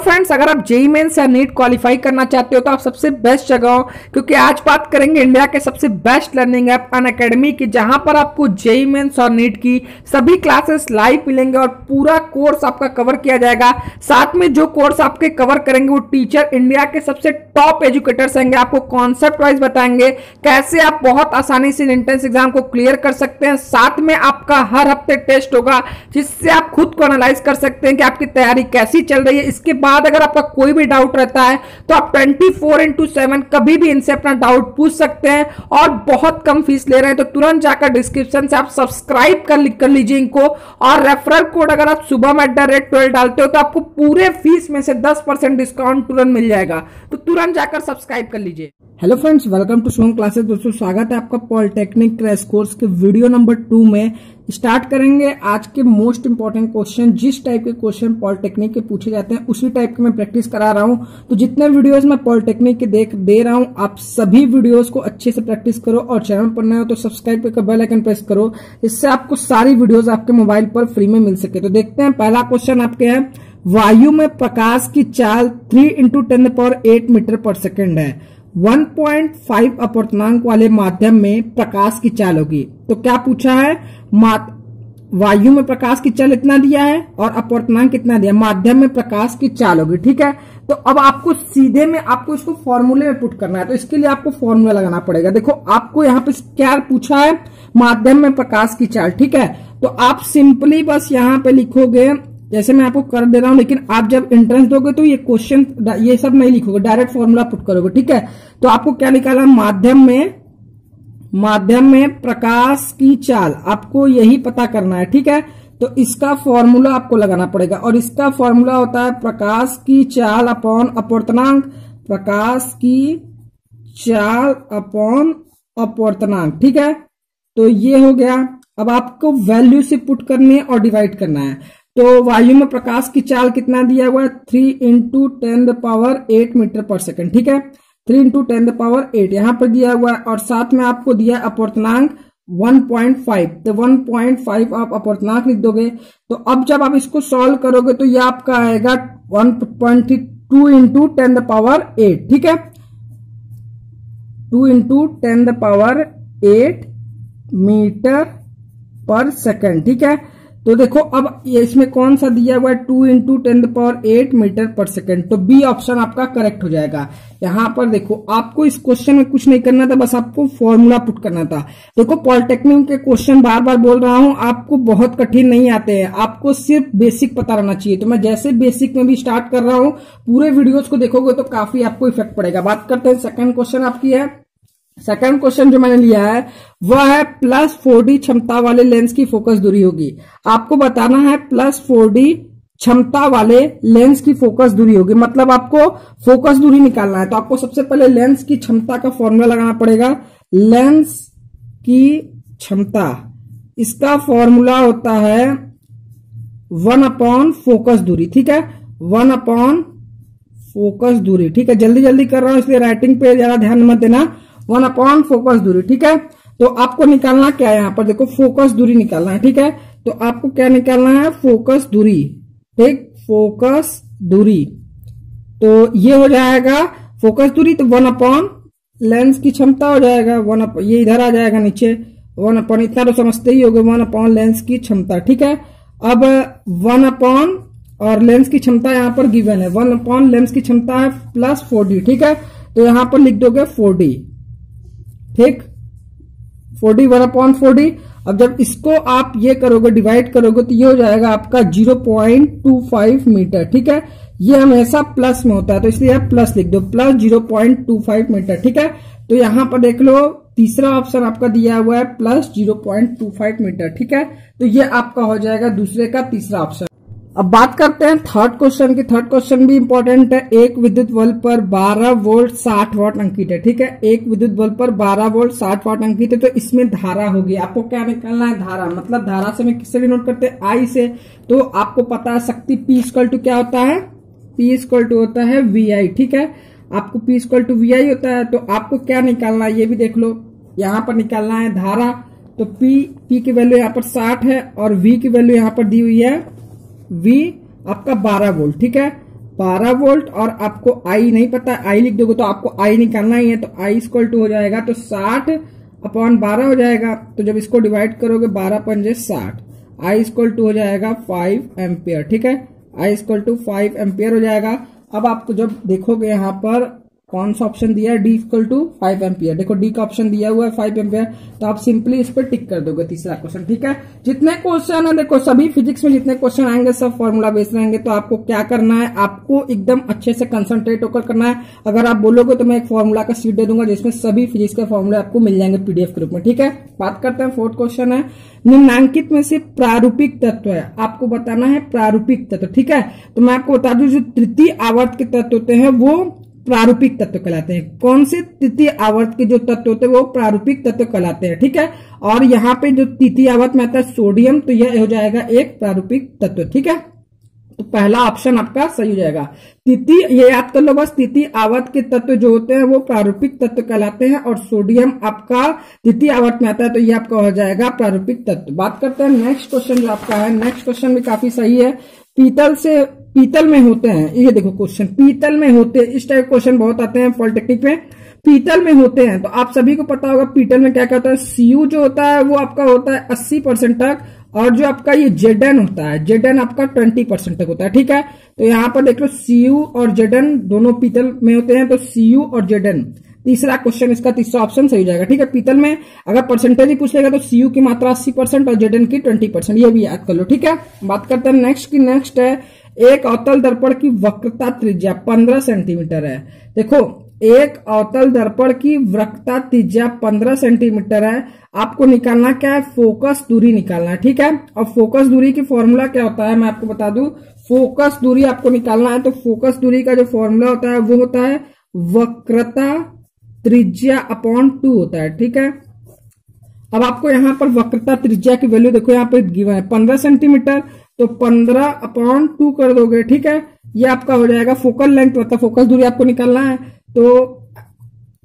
Friends, अगर आप JEE mains या नीट क्वालिफाई करना चाहते हो तो आप सबसे बेस्ट जगह हो, क्योंकि आज बात करेंगे इंडिया के सबसे बेस्ट लर्निंग ऐप अनअकैडमी की, जहां पर आपको जेईई मेंस और नीट की सभी क्लासेस लाइव मिलेंगे और पूरा कोर्स आपका कवर किया जाएगा। साथ में जो कोर्स आपके कवर करेंगे वो टीचर इंडिया के सबसे टॉप एजुकेटर्स होंगे, आपको कॉन्सेप्ट वाइज बताएंगे कैसे आप बहुत आसानी से एंट्रेंस एग्जाम को क्लियर कर सकते हैं। साथ में आपका हर हफ्ते टेस्ट होगा जिससे आप खुद को एनालाइज कर सकते हैं कि आपकी तैयारी कैसी चल रही है। इसके बाद अगर आपका कोई भी डाउट रहता है तो आप 24/7 कभी भी इनसे अपना डाउट पूछ सकते हैं और बहुत कम फीस ले रहे हैं। तो तुरंत जाकर डिस्क्रिप्शन से आप सब्सक्राइब कर लीजिए इनको, और रेफरल कोड अगर आप शुभम @12 डालते हो तो आपको पूरे फीस में से 10% डिस्काउंट तुरंत मिल जाएगा। तो तुरंत जाकर सब्सक्राइब कर लीजिए। Hello friends, welcome to Shubham classes. दोस्तों, स्वागत है आपका पॉलिटेक्निक क्रैश कोर्स के वीडियो नंबर 2 में। स्टार्ट करेंगे आज के मोस्ट इंपॉर्टेंट क्वेश्चन। जिस टाइप के क्वेश्चन पॉलिटेक्निक के पूछे जाते हैं उसी टाइप के मैं प्रैक्टिस करा रहा हूं। तो जितने वीडियोस मैं पॉलिटेक्निक के दे रहा हूं, आप सभी वीडियोस को अच्छे से प्रैक्टिस करो, और चैनल पर नए हो तो सब्सक्राइब करके बेल आइकन प्रेस करो, इससे आपको सारी वीडियोस आपके मोबाइल पर फ्री में मिल सके। तो देखते हैं, पहला क्वेश्चन आपके है, वायु में प्रकाश की चाल 3 × 10⁸ मीटर पर सेकेंड है। 1.5 अपवर्तनांक वाले माध्यम में प्रकाश की चाल होगी। तो क्या पूछा है, वायु में प्रकाश की चाल इतना दिया है और अपवर्तनांक कितना दिया, माध्यम में प्रकाश की चाल होगी। ठीक है, तो अब आपको सीधे में आपको इसको फॉर्मूले में पुट करना है। तो इसके लिए आपको फॉर्मूला लगाना पड़ेगा। देखो, आपको यहाँ पे क्या पूछा है, माध्यम में प्रकाश की चाल। ठीक है, तो आप सिंपली बस यहाँ पे लिखोगे, जैसे मैं आपको कर दे रहा हूं, लेकिन आप जब एंट्रेंस दोगे तो ये क्वेश्चन ये सब नहीं लिखोगे, डायरेक्ट फॉर्मूला पुट करोगे। ठीक है, तो आपको क्या निकाला, माध्यम में प्रकाश की चाल, आपको यही पता करना है। ठीक है, तो इसका फॉर्मूला आपको लगाना पड़ेगा, और इसका फॉर्मूला होता है प्रकाश की चाल अपॉन अपवर्तनांक। प्रकाश की चाल अपॉन अपवर्तनांक। ठीक है, तो ये हो गया। अब आपको वैल्यू से पुट करनी है और डिवाइड करना है। तो वायु में प्रकाश की चाल कितना दिया हुआ है, 3 × 10⁸ मीटर पर सेकेंड। ठीक है, 3 × 10⁸ यहां पर दिया हुआ है, और साथ में आपको दिया अपवर्तनांक 1.5। तो 1.5 आप अपवर्तनांक लिख दोगे। तो अब जब आप इसको सॉल्व करोगे तो ये आपका आएगा 1.2 × 10⁸। ठीक है, 2 × 10⁸ मीटर पर सेकेंड। ठीक है, तो देखो अब ये इसमें कौन सा दिया हुआ है, 2 × 10⁸ मीटर पर सेकेंड। तो बी ऑप्शन आपका करेक्ट हो जाएगा। यहां पर देखो, आपको इस क्वेश्चन में कुछ नहीं करना था, बस आपको फॉर्मूला पुट करना था। देखो, पॉलिटेक्निक के क्वेश्चन बार बार बोल रहा हूं, आपको बहुत कठिन नहीं आते हैं, आपको सिर्फ बेसिक पता रहना चाहिए। तो मैं जैसे बेसिक में भी स्टार्ट कर रहा हूं, पूरे वीडियोज को देखोगे तो काफी आपको इफेक्ट पड़ेगा। बात करते हैं सेकंड क्वेश्चन आपकी है। सेकंड क्वेश्चन जो मैंने लिया है वह है +4D क्षमता वाले लेंस की फोकस दूरी होगी। आपको बताना है +4D क्षमता वाले लेंस की फोकस दूरी होगी, मतलब आपको फोकस दूरी निकालना है। तो आपको सबसे पहले लेंस की क्षमता का फॉर्मूला लगाना पड़ेगा। लेंस की क्षमता, इसका फॉर्मूला होता है 1 फोकस दूरी। ठीक है, 1 फोकस दूरी। ठीक है, जल्दी जल्दी कर रहा हूं इसलिए राइटिंग पे ज्यादा ध्यान मत देना। 1 फोकस दूरी। ठीक है, तो आपको निकालना क्या है, यहां पर देखो फोकस दूरी निकालना है। ठीक है, तो आपको क्या निकालना है, फोकस दूरी। ठीक, फोकस दूरी, तो ये हो जाएगा फोकस दूरी। तो 1 लेंस की क्षमता हो जाएगा 1, ये इधर आ जाएगा नीचे 1, इतना तो समझते ही होगा, 1 लेंस की क्षमता। ठीक है, अब 1 और लेंस की क्षमता यहां पर गिवन है, 1 लेंस की क्षमता है +4D। ठीक है, तो यहां पर लिख दोगे 4D। ठीक, 4D 1/4D। अब जब इसको आप ये करोगे, डिवाइड करोगे, तो ये हो जाएगा आपका 0.25 मीटर। ठीक है, ये हमेशा प्लस में होता है तो इसलिए आप प्लस लिख दो, +0.25 मीटर। ठीक है, तो यहां पर देख लो, तीसरा ऑप्शन आपका दिया हुआ है +0.25 मीटर। ठीक है, तो ये आपका हो जाएगा दूसरे का तीसरा ऑप्शन। अब बात करते हैं थर्ड क्वेश्चन की। थर्ड क्वेश्चन भी इंपॉर्टेंट है। एक विद्युत बल्ब पर 12 वोल्ट 60 वाट अंकित है। ठीक है, एक विद्युत बल्ब पर 12 वोल्ट 60 वाट अंकित है, तो इसमें धारा होगी। आपको क्या निकालना है, धारा। मतलब धारा से मैं किससे डिनोट करते हैं, आई से। तो आपको पता है शक्ति P = क्या होता है, P = होता है VI। ठीक है, आपको P = VI होता है। तो आपको क्या निकालना है ये भी देख लो, यहां पर निकालना है धारा। तो P की वैल्यू यहाँ पर 60 है और V की वैल्यू यहाँ पर दी हुई है, V आपका 12 वोल्ट। ठीक है, 12 वोल्ट और आपको आई नहीं पता, आई लिख दोगे तो आपको आई निकालना ही है, तो आई इक्वल टू हो जाएगा तो 60/12 हो जाएगा। तो जब इसको डिवाइड करोगे 12 पंजे 60, आई इक्वल टू हो जाएगा 5 एम्पियर। ठीक है, आई इक्वल टू 5 एम्पियर हो जाएगा। अब आपको जब देखोगे यहाँ पर कौन सा ऑप्शन दिया है, डी इक्वल टू 5 एम्पियर, देखो डी का ऑप्शन दिया हुआ है 5 एम्पियर, तो आप सिंपली इस पर टिक कर दोगे तीसरा क्वेश्चन। ठीक है, जितने क्वेश्चन है देखो सभी फिजिक्स में जितने क्वेश्चन आएंगे सब फॉर्मूला बेस्ड रहेंगे, तो आपको क्या करना है, आपको एकदम अच्छे से कंसंट्रेट होकर करना है। अगर आप बोलोगे तो मैं एक फॉर्मूला का शीट दे दूंगा जिसमें सभी फिजिक्स के फॉर्मूले आपको मिल जाएंगे पीडीएफ के रूप में। ठीक है, बात करते हैं फोर्थ क्वेश्चन है, निम्नांकित में से प्रारूपिक तत्व है, आपको बताना है प्रारूपिक तत्व। ठीक है, तो मैं आपको बता दूं जो तृतीय आवर्त के तत्व होते हैं वो प्रारूपिक तत्व कहलाते हैं। कौन से तृतीय आवर्त के जो तत्व होते हैं वो प्रारूपिक तत्व कहलाते हैं। ठीक है, और यहाँ पे जो तृतीय आवर्त में आता है सोडियम, तो यह हो जाएगा एक प्रारूपिक तत्व। ठीक है, तो पहला ऑप्शन आपका सही हो जाएगा। तृतीय, ये याद कर लो बस, तृतीय आवर्त के तत्व जो होते हैं वो प्रारूपिक तत्व कहलाते हैं और सोडियम आपका तृतीय आवर्त में आता है, तो ये आपका हो जाएगा प्रारूपिक तत्व। बात करते हैं नेक्स्ट क्वेश्चन जो आपका है, नेक्स्ट क्वेश्चन भी काफी सही है। पीतल में होते हैं, ये देखो क्वेश्चन, पीतल में होते हैं, इस टाइप क्वेश्चन बहुत आते हैं पॉलिटेक्निक में, पीतल में होते हैं। तो आप सभी को पता होगा पीतल में क्या क्या होता है, सीयू जो होता है वो आपका होता है 80% तक, और जो आपका ये जेडन होता है, जेडन आपका 20% तक होता है। ठीक है, तो यहाँ पर देख लो सीयू और जेडन दोनों पीतल में होते हैं, तो सीयू और जेडन, तीसरा क्वेश्चन इसका तीसरा ऑप्शन सही हो जाएगा। ठीक है, पीतल में अगर परसेंटेज ही पूछेगा तो सीयू की मात्रा 80% और जेडन की 20%, ये भी याद कर लो। ठीक है, बात करते हैं नेक्स्ट की। नेक्स्ट है एक अवतल दर्पण की वक्रता त्रिज्या 15 सेंटीमीटर है। देखो एक अवतल दर्पण की वक्रता त्रिज्या 15 सेंटीमीटर है, आपको निकालना क्या है, फोकस दूरी निकालना है। ठीक है, और फोकस दूरी की फॉर्मूला क्या होता है मैं आपको बता दूं, फोकस दूरी आपको निकालना है तो फोकस दूरी का जो फॉर्मूला होता है वो होता है वक्रता त्रिज्या अपॉन 2 होता है। ठीक है, अब आपको यहाँ पर वक्रता त्रिज्या की वैल्यू देखो यहाँ पे गिवन है 15 सेंटीमीटर, तो 15/2 कर दोगे। ठीक है, ये आपका हो जाएगा फोकल लेंथ, मतलब फोकस दूरी आपको निकालना है। तो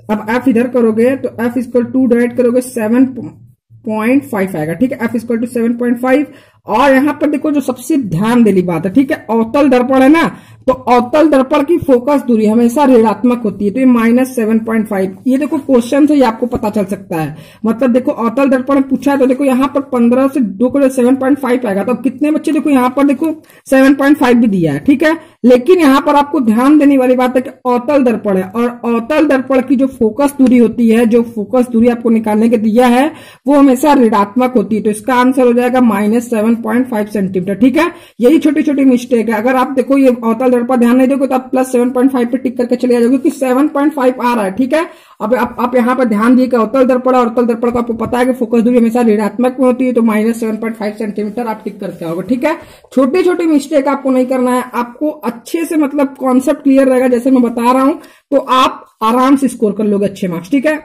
अब एफ इधर करोगे तो एफ इक्वल टू डिवाइड करोगे 7.5 आएगा। ठीक है, एफ इक्वल टू 7.5। और यहाँ पर देखो जो सबसे ध्यान देने बात है, ठीक है, अवतल दर्पण है ना, तो अवतल दर्पण की फोकस दूरी हमेशा ऋणात्मक होती है, तो ये -7.5। ये देखो क्वेश्चन से ये आपको पता चल सकता है, मतलब देखो अवतल दर्पण पूछा है तो देखो यहाँ पर 15 से 2 करोड़ 7.5 आएगा, तो कितने बच्चे देखो यहाँ पर देखो 7.5 भी दिया है। ठीक है, लेकिन यहाँ पर आपको ध्यान देने वाली बात है कि अवतल दर्पण है और अवतल दर्पण की जो फोकस दूरी होती है, जो फोकस दूरी आपको निकालने के दिया है वो हमेशा ऋणात्मक होती है, तो इसका आंसर हो जाएगा -7.5 सेंटीमीटर। ठीक है, यही छोटी छोटी मिस्टेक है, अगर आप देखो ये अवतल दर्पण ध्यान नहीं दोगे तो आप +7.5 पे टिक करके चले जाओगे क्योंकि 7.5 आ रहा है। ठीक है, अब आप यहाँ पर ध्यान दिए कि अवतल दर्पण और अवतल दर्पण का आपको पता है कि फोकस दूरी हमेशा ऋणात्मक में होती है, तो -7.5 सेंटीमीटर आप टिक करके आओगे। ठीक है, छोटी छोटी मिस्टेक आपको नहीं करना है, आपको अच्छे से मतलब कॉन्सेप्ट क्लियर रहेगा जैसे मैं बता रहा हूं, तो आप आराम से स्कोर कर लोगे अच्छे मार्क्स। ठीक है,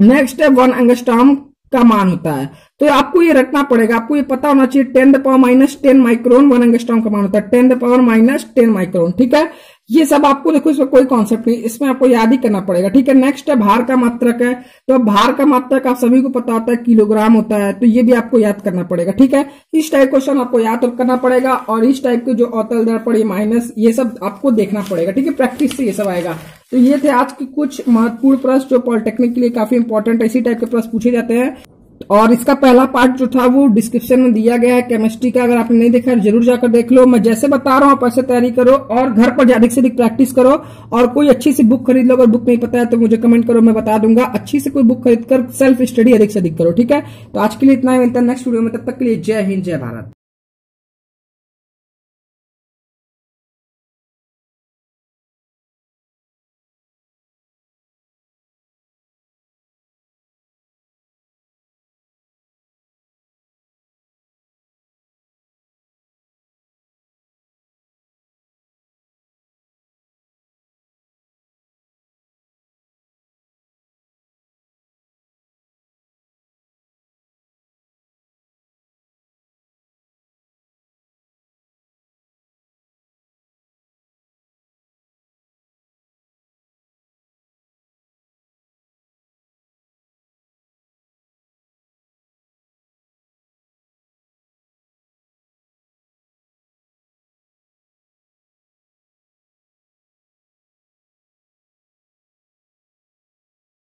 नेक्स्ट है 1 एंगस्ट्रॉम का मान होता है, तो आपको ये रखना पड़ेगा, आपको ये पता होना चाहिए 10⁻⁻10 माइक्रोन 1 एंगस्ट्रॉम का मान होता है, 10⁻⁻10 माइक्रोन। ठीक है, ये सब आपको देखो इसमें कोई कॉन्सेप्ट नहीं, इसमें आपको याद ही करना पड़ेगा। ठीक है, नेक्स्ट है भार का मात्रक है, तो भार का मात्रक आप सभी को पता होता है किलोग्राम होता है, तो ये भी आपको याद करना पड़ेगा। ठीक है, इस टाइप क्वेश्चन आपको याद करना पड़ेगा और इस टाइप के जो अवतल दर्पण माइनस ये सब आपको देखना पड़ेगा। ठीक है, प्रैक्टिस से ये सब आएगा। तो ये थे आज की कुछ महत्वपूर्ण प्रश्न जो पॉलिटेक्निक के लिए काफी इंपॉर्टेंट इसी टाइप के प्रश्न पूछे जाते हैं, और इसका पहला पार्ट जो था वो डिस्क्रिप्शन में दिया गया है केमिस्ट्री का, अगर आपने नहीं देखा है जरूर जाकर देख लो। मैं जैसे बता रहा हूं आप ऐसे तैयारी करो और घर पर अधिक से अधिक प्रैक्टिस करो, और कोई अच्छी सी बुक खरीद लो, अगर बुक नहीं पता है तो मुझे कमेंट करो, मैं बता दूंगा। अच्छी से कोई बुक खरीद कर सेल्फ स्टडी अधिक से अधिक करो। ठीक है, तो आज के लिए इतना ही, मिलता है नेक्स्ट वीडियो में, तब तक के लिए जय हिंद जय भारत।